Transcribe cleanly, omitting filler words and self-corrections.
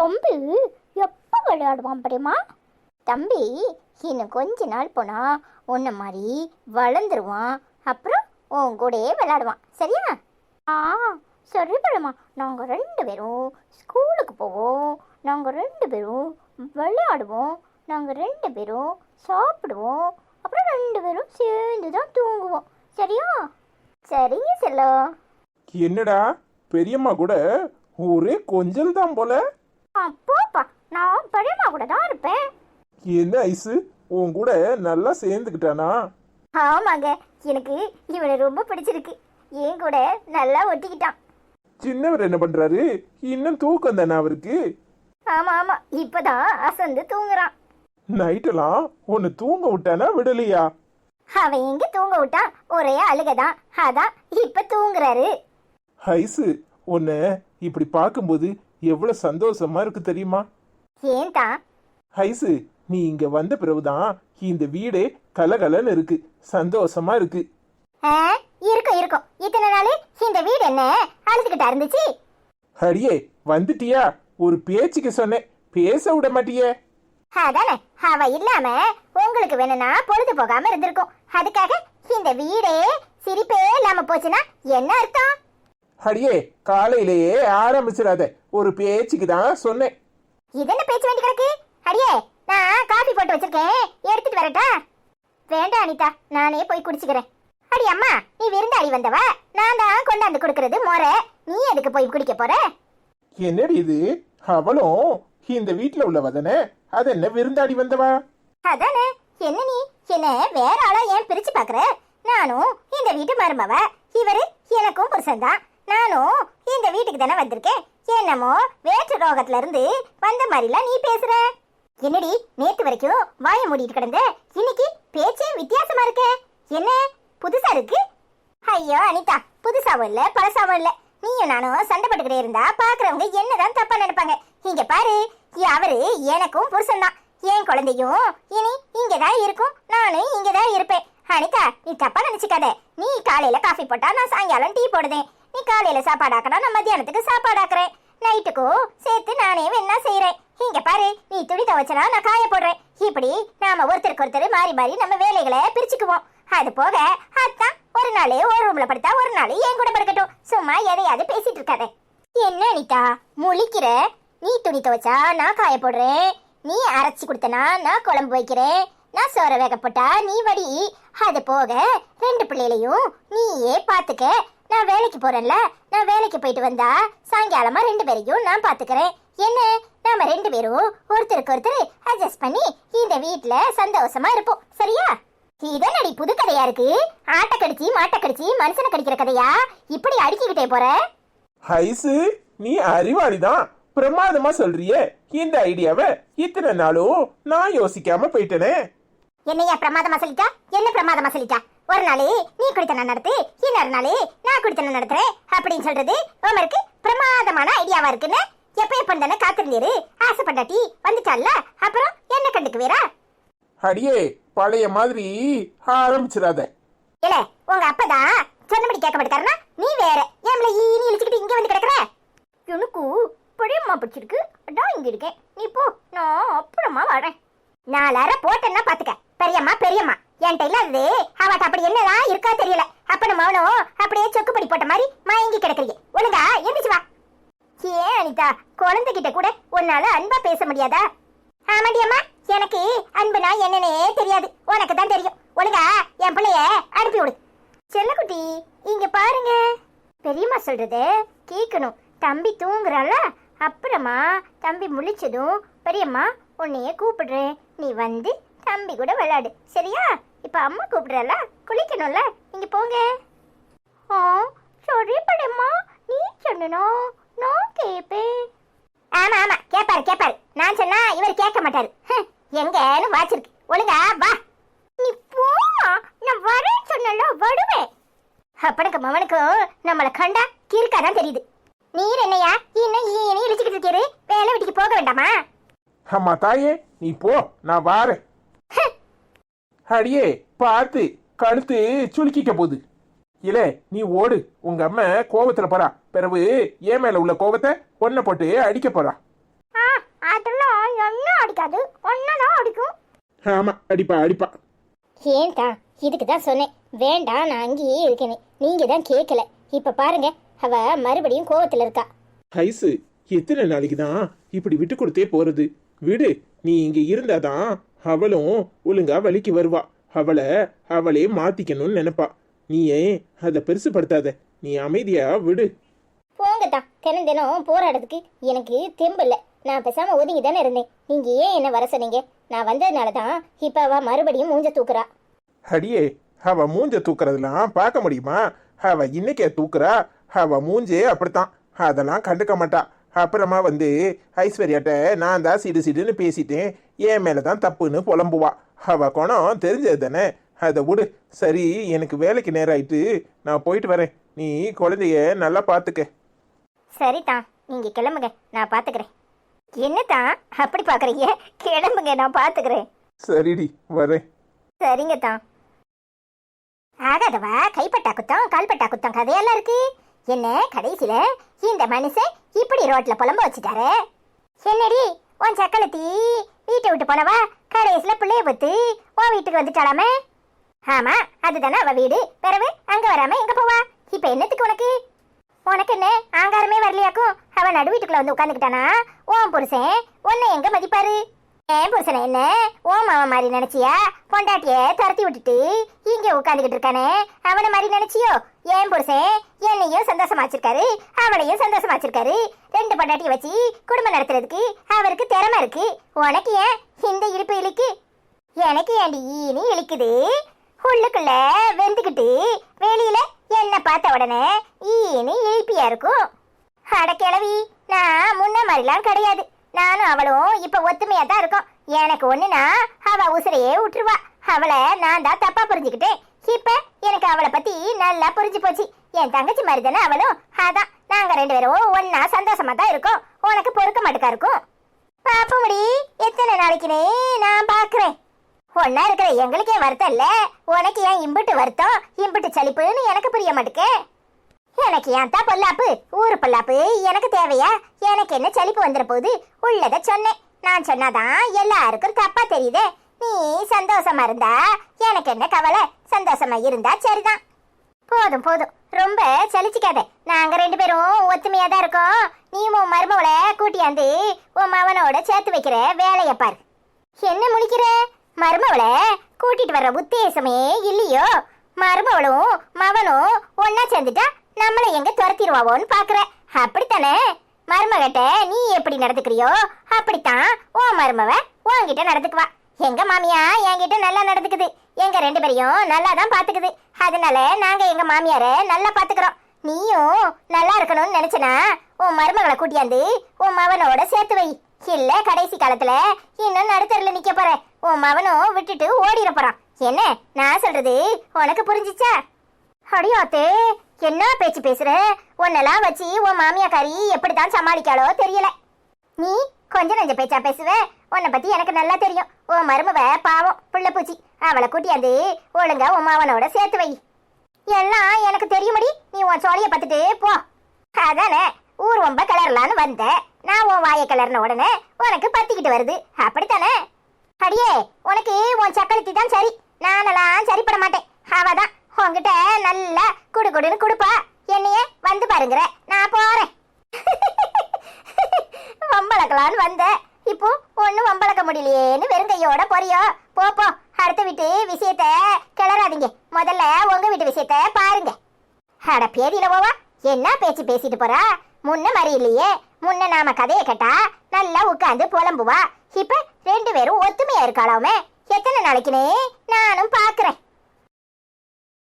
தம்பி எப்போ விளையாடுவான் தெரியுமா? தம்பி இன்னும் கொஞ்ச நாள் போனா உன்ன மாதிரி வளர்ந்துருவான். அப்புறம் உன் கூடயே விளையாடுவான். சரியா? ஆ சரி படமா. நாங்கள் 2 பேரும் ஸ்கூலுக்கு போவோம். நாங்கள் 2 பேரும் விளையாடுவோம். நாங்கள் 2 பேரும் சாப்பிடுவோம். அப்புறம் 2 பேரும் சேர்ந்து தான் தூங்குவோம். சரியா? சரிங்க செல்லம். என்னடா பெரியம்மா கூட ஒரே கொஞ்சல் தான் போல. அப்போப்பா நான் பெரியம்மா கூட தான் இருப்பேன். என்ன ஐசு உன் கூட நல்லா சேர்ந்துக்கிட்டானா? ஆமாங்க, எனக்கு இவனை ரொம்ப பிடிச்சிருக்கு. என் கூட நல்லா ஒட்டிக்கிட்டான். சின்னவர் என்ன பண்றாரு? இன்னும் தூக்கம் தானே அவருக்கு? ஆமா ஆமா, இப்பதான் அசந்து தூங்குறான். நைட்டெல்லாம் ஒன்னு தூங்க விட்டானா விடலையா? அவன் எங்க தூங்க விட்டான், ஒரே அழுகதான். அதான் இப்ப தூங்குறாரு. ஐசு உன்னை இப்படி பார்க்கும்போது எவ்வளவு சந்தோஷமா இருக்கு தெரியுமா? ஏன் தான்? ஐசு நீ இங்க வந்த பிறகுதான் இந்த வீடே கலகலன்னு இருக்கு, சந்தோஷமா இருக்கு. இருக்கும் இருக்கும். இத்தனை நாள் இந்த வீடு என்ன அழுதுகிட்டா இருந்துச்சு? அடியே வந்துட்டியா? ஒரு பேச்சுக்கு சொன்னேன், பேச விட மாட்டியே. அதானே, அவ இல்லாம உங்களுக்கு வேணும்னா பொழுது போகாம இருந்திருக்கும். அதுக்காக இந்த வீடே சிரிப்பே இல்லாம போச்சுன்னா என்ன அர்த்தம்? அடியே காலையிலேயே ஆரம்பிச்சிடாத, ஒரு பேச்சுக்கு தான் சொன்னேன். இதென்ன பேச்சு வேண்டி கிடக்கு? அடியே நான் காபி போட்டு வச்சிருக்கேன், எடுத்துட்டு வரட்டா? வேண்டாம் அனிதா, நானே போய் குடிச்சுக்கிறேன். அடி அம்மா, நீ விருந்தாளி வந்தவ, நான் தான் கொண்டாந்து கொடுக்கறது மோரை. நீ எதுக்கு போய் குடிக்க போற? என்னடி இது? அவளும் இந்த வீட்டுல உள்ளவதானே, அது என்ன விருந்தாடி வந்தவா? அதானே. என்ன நீ என்ன வேற ஆளா ஏன் பிரிச்சு பாக்குற? நானும் இந்த வீட்டு மருமவ, இவரு எனக்கும் புருஷன் தான். நானும் இந்த வீட்டுக்கு தானே வந்திருக்கேன். என்னமோ வேற்று ரோகத்துல இருந்து வந்த மாதிரிலாம் நீ பேசுற. என்னடி நேத்து வரைக்கும் வாய மூடிட்டு கிடந்த, இன்னைக்கு பேச்சே வித்தியாசமா இருக்கு. என்ன புதுசா இருக்கு? ஐயோ அனிதா, புதுசாவும் இல்ல பழசாவும் இல்ல. நீயும் நானும் சண்டை போட்டுக்கிட்டே இருந்தா பாக்குறவங்க என்னதான் தப்பா நினைப்பாங்க. இங்க பாரு, அவரு எனக்கும் புருஷன் தான். என் குழந்தையும் இனி இங்கதான் இருக்கும், நானும் இங்கதான் இருப்பேன். அனிதா நீ தப்பா நினைச்சுக்காத. நீ காலையில காஃபி போட்டா நான் சாயங்காலம் டீ போடுதேன். நீ காலையில சாப்பாடு ஆக்கணும், நான் மத்தியானத்துக்கு சாப்பாடு ஆக்குறேன். நைட்டுக்கும் சேர்த்து நானே வேணா செய்யறேன். இங்க பாரு, நீ துணி துவைச்சனா நான் காய போடுறேன். இப்படி நாம ஒருத்தருக்கு ஒருத்தர் மாறி மாறி நம்ம வேலைகளை பிரிச்சுக்குவோம். அது போக அத்தான் ஒரு நாள் ஒரு ரூம்ல படுத்தா ஒரு நாள் என் கூட படுக்கட்டும். சும்மா எதையாவது பேசிட்டு இருக்காத. என்ன அனிதா முழிக்கிற? நீ துணி துவைச்சா நான் காய போடுறேன். நீ அரைச்சி கொடுத்தனா நான் குழம்பு வைக்கிறேன். நான் சோற வேக போட்டா நீ வடி. அது போக 2 பிள்ளைகளையும் நீயே பாத்துக்க. நான் வேலைக்கு போறேன்ல, நான் வேலைக்கு போயிட்டு வந்தா சாயங்காலமா 2 பேரையும் நான் பாத்துக்கிறேன். என்ன நாம 2 பேரும் ஒருத்தருக்கு ஒருத்தர் அட்ஜஸ்ட் பண்ணி இந்த வீட்டுல சந்தோஷமா இருப்போம். சரியா? இதனடி புது கதையா இருக்கு? ஆட்டை கடிச்சு மாட்டை கடிச்சு மனுஷனை கடிக்கிற கதையா? இப்படி அடுக்கிக்கிட்டே போற? ஐசு நீ அறிவாளிதான், பிரமாதமா சொல்றியே. இந்த ஐடியாவை இத்தனை நாளும் நான் யோசிக்காம போயிட்டேனே. என்னையா பிரமாதமா சொல்லிட்டா? என்ன பிரமாதமா சொல்லிட்டா? ஒரு நாளே நீ குடித்தன நடத்து, இன்னொரு நாளே நான் குடித்தன நடத்துறேன் அப்படின்னு சொல்றது உமருக்கு பிரமாதமான ஐடியாவா இருக்குன்னு எப்ப எப்ப தானே காத்திருந்தீரு. ஆசைப்பட்டாட்டி வந்துட்டால, அப்புறம் என்ன கண்டுக்குவீரா? அடியே பழைய மாதிரி ஆரம்பிச்சிடாத. இல்ல உங்க அப்பதான் சொன்னபடி கேட்க மாட்டாருன்னா நீ வேற ஏம்ல ஈனி இழுச்சுக்கிட்டு இங்க வந்து கிடக்குற? எனக்கு புளியம்மா பிடிச்சிருக்கு, அதான் இங்க இருக்கேன். நீ போ, நான் அப்புறமா வரேன். 4 அரை போட்டேன்னா பாத்துக்க. பெரியம்மா பெரியம்மா என்கிட்ட இல்லாதது அவட்ட அப்படி என்னதான் இருக்கா தெரியல. அப்ப மௌனம் அப்படியே சொக்குப்படி போட்ட மாதிரி மயங்கி கிடக்குறீங்க. ஒழுங்கா எந்திரிச்சு வா. ஏன் அனிதா, குழந்தைகிட்ட கூட உன்னால அன்பா பேச முடியாதா? ஆமாடியம்மா, எனக்கு அன்புனா என்னன்னே தெரியாது, உனக்கு தான் தெரியும். ஒழுங்கா என் பிள்ளைய அனுப்பி விடு. செல்லக்குட்டி இங்க பாருங்க, பெரியம்மா சொல்றது கேட்கணும். தம்பி தூங்குறால, அப்புறமா தம்பி முழிச்சதும் பெரியம்மா உன்னைய கூப்பிடுறேன், நீ வந்து தம்பி கூட விளையாடு. சரியா? இப்ப அம்மா கூப்பிடுறல, குளிக்கணும்ல, நீங்க போங்க. சரி பெரியம்மா, நீ சொன்னா நான் கேப்பேன். ஆமா ஆமா கேப்பாரு கேப்பாரு. நான் சொன்னா இவர் கேட்க மாட்டாரு. எங்கன்னு வாச்சிருக்கு. ஒழுங்கா வா. நீ போமா, நான் வரேன் சொன்னல, வருவேன். அப்பனுக்கு மவனுக்கும் நம்மள கண்டா கிறுக்காதான் தெரியுது. நீர் என்னையா இன்னும் ஈனி இழிச்சுக்கிட்டு இருக்கீரு? வேலை வீட்டுக்கு போக வேண்டாமா? அம்மா தாயே நீ போ, நான் வாரேன். அடியே பார்த்து, கழுத்து சுளுக்கிக்க போகுது. இல்ல நீ ஓடு, உங்க அம்மா கோபத்துல போறா. பிறகு ஏன் மேல உள்ள கோபத்தை ஒன்ன போட்டு அடிக்க போறா. அடிக்காது, ஒன்னதான் அடிக்கும். ஆமா, அடிப்பா அடிப்பா. ஏன் தான் இதுக்கு தான் சொன்னேன், வேண்டாம் நான் அங்கேயே இருக்கேன்னு. நீங்க தான் கேட்கல. இப்ப பாருங்க, அவ மறுபடியும் கோவத்துல இருக்கா. ஐசு, எத்தனை நாளைக்கு தான் இப்படி விட்டு கொடுத்தே போறது? விடு, நீ இங்க இருந்தாதான் அவளும் ஒழுங்கா வலிக்கு வருவா. அவளே மாத்திக்கணும்னு நினைப்பா. நீ ஏன் அதை பெருசுப்படுத்தாத, நீ அமைதியா விடு. போங்க தான், தினம் தினம் போராடுறதுக்கு எனக்கு தெம்பு இல்லை. நான் பேசாம ஒதுங்கி தானே இருந்தேன். நீங்க ஏன் என்ன வர சொன்னீங்க? நான் வந்ததுனால தான் இப்ப அவ மறுபடியும் மூஞ்ச தூக்குறா. அடியே, அவ மூஞ்ச தூக்குறதெல்லாம் பார்க்க முடியுமா? அவ இன்னைக்கே தூக்குறா. அவ மூஞ்சே அப்படித்தான், அதெல்லாம் கண்டுக்க மாட்டா. அப்புறமா வந்து ஐஸ்வர்யாட்ட நான் தான் சிடு சிடுன்னு பேசிட்டேன், என் மேலதான் தப்புன்னு புலம்புவா. அவ குணம் தெரிஞ்சது தானே, அதை விடு. சரி, எனக்கு வேலைக்கு நேரம் ஆயிட்டு, நான் போயிட்டு வரேன். நீ குழந்தைய நல்லா பார்த்துக்க. சரிதான், நீங்க கிளம்புங்க, நான் பாத்துக்கிறேன். என்னதான் அப்படி பாக்குறீங்க? கிளம்புங்க, நான் பாத்துக்கிறேன். சரிடி, வரேன். சரிங்க தான். ஆகாதவா கைப்பட்டா குத்தம் கால்பட்டா குத்தம் கதையெல்லாம் இருக்கு. என்ன கடைசியில இந்த மனுஷன் இப்படி ரோட்ல புலம்ப வச்சுட்டாரு. என்னடி உன் சக்களத்தி வீட்டை விட்டு போனவா கடைசியில பிள்ளைய பத்து உன் வீட்டுக்கு வந்துட்டாலாமே? ஆமா, அதுதானே அவ வீடு. பிறகு அங்க வராம எங்க போவா? இப்ப என்னத்துக்கு உனக்கு? உனக்கு என்ன ஆங்காரமே வரலையாக்கும்? அவன் நடு வீட்டுக்குள்ள வந்து உட்காந்துக்கிட்டானா உன் புருஷன் உன்னை எங்க மதிப்பாரு? என் புருஷனை என்ன ஓ மாமா மாதிரி நினைச்சியா? பொண்டாட்டிய துரத்தி விட்டுட்டு இங்க உட்காந்துக்கிட்டு இருக்கானே, அவனை மாதிரி நினைச்சியோ? என் புருஷன் என்னையும் சந்தோஷமா வச்சிருக்காரு, அவளையும் சந்தோஷமா வச்சிருக்காரு. 2 பொண்டாட்டிய வச்சு குடும்பம் நடத்துறதுக்கு அவருக்கு திறமை இருக்கு. உனக்கு ஏன் இந்த இழுப்பு இழுக்கு? எனக்கு ஏண்டி ஈனி இழுக்குது? உள்ளுக்குள்ள வெந்துக்கிட்டு வெளியில என்ன பார்த்த உடனே ஈனி இழுப்பியா இருக்கும். அட கிளவி, நான் முன்ன மாதிரிலாம் கிடையாது. நானும் அவளும் இப்ப ஒத்துமையா தான் இருக்கோம். எனக்கு ஒண்ணுனா அவ உசுரையே விட்டுருவா. அவளை நான் தான் தப்பா புரிஞ்சுக்கிட்டேன். இப்ப எனக்கு அவளை பத்தி நல்லா புரிஞ்சு போச்சு. என் தங்கச்சி மாதிரி தானே அவளும். அதான் நாங்க 2 பேரும் ஒன்னா சந்தோஷமா தான் இருக்கோம். உனக்கு பொறுக்க மாட்டுக்கா இருக்கும். பாப்ப முடி எத்தனை நாளைக்குன்னு நான் பாக்குறேன். ஒன்னா இருக்கிற எங்களுக்கே வருத்தம் இல்ல, உனக்கு ஏன் இம்புட்டு வருத்தம் இம்புட்டு சலிப்புன்னு எனக்கு புரிய மாட்டுக்கு. எனக்கு ஏன் தான் பொல்லாப்பு, ஊரு பொல்லாப்பு எனக்கு தேவையா? எனக்கு என்ன சலிப்பு வந்துட போகுது? உள்ளத சொன்னேன். நான் சொன்னாதான் எல்லாருக்கும் தப்பா தெரியுது. நீ சந்தோஷமா இருந்தா எனக்கு என்ன கவலை? சந்தோஷமா இருந்தா சரிதான். போதும் போதும், ரொம்ப சலிச்சுக்காத. நாங்க 2 பேரும் ஒத்துமையா தான் இருக்கோம். நீ உன் மருமவளை கூட்டியாந்து உன் மவனோட சேர்த்து வைக்கிற வேலைய பாரு. என்ன முழிக்கிற? மருமவளை கூட்டிட்டு வர்ற உத்தேசமே இல்லையோ? மருமவளும் மவனும் ஒன்னா சேர்ந்துட்டா நம்மளை எங்க துரத்திடுவாவோன்னு பாக்குற, அப்படித்தானே? மருமகிட்ட நீ எப்படி நடந்துக்கிறியோ அப்படித்தான் உன் மருமவ உன்கிட்ட நடந்துக்குவா. எங்க மாமியா என்கிட்ட நல்லா நடந்துக்குது, எங்க 2 பேரையும் நல்லா தான் பாத்துக்குது. அதனால நாங்க எங்க மாமியார நல்லா பாத்துக்கிறோம். நீயும் நல்லா இருக்கணும்னு நினைச்சனா உன் மருமகளை கூட்டியாந்து உன் மவனோட சேர்த்து வை. இல்ல கடைசி காலத்துல இன்னும் நடுத்தரில் நிக்க போற, உன் மவனும் விட்டுட்டு ஓடிட போறான். என்ன நான் சொல்றது உனக்கு புரிஞ்சிச்சா? அடியாத்தே, என்ன பேச்சு பேசுற? உன்னெல்லாம் வச்சு உன் மாமியாக்காரி எப்படித்தான் சமாளிக்காளோ தெரியல. நீ கொஞ்சம் நெஞ்ச பேச்சா பேசுவ? உன்னை பத்தி எனக்கு நல்லா தெரியும். உன் மருமவ பாவம் புள்ள பூச்சி, அவளை கூட்டியாந்து ஒழுங்கா உன் மாவனோட சேர்த்து வை. எல்லாம் எனக்கு தெரியுமடி, நீ உன் சோழிய பார்த்துட்டு போ. அதானே ஊர் ரொம்ப கிளறலான்னு வந்த, நான் உன் வாயை கிளறின உடனே உனக்கு பத்திக்கிட்டு வருது, அப்படித்தானே? அடியே, உனக்கு உன் சக்களத்தி தான் சரி, நானெல்லாம் சரிப்பட மாட்டேன். அவதான் உன்கிட்ட நல்லா குடுன்னு கொடுப்பா. என்னைய வந்து பாருங்கிற, நான் போறேன். வம்பளக்கலான்னு வந்த, இப்போ ஒன்னும் வம்பளக்க முடியலையேன்னு வெறுங்கையோட போறியோ? போ, அடுத்த வீட்டு விஷயத்த கிளறாதீங்க, முதல்ல உங்க வீட்டு விஷயத்த பாருங்க. அட பேதியில போவா, என்ன பேச்சு பேசிட்டு போறா? முன்ன மாதிரி இல்லையே. முன்ன நாம கதையை கேட்டா நல்லா உட்காந்து புலம்புவா. இப்ப 2 பேரும் ஒத்துமையா இருக்காளாமே. எத்தனை நாளைக்குன்னு நானும் பாக்குறேன்.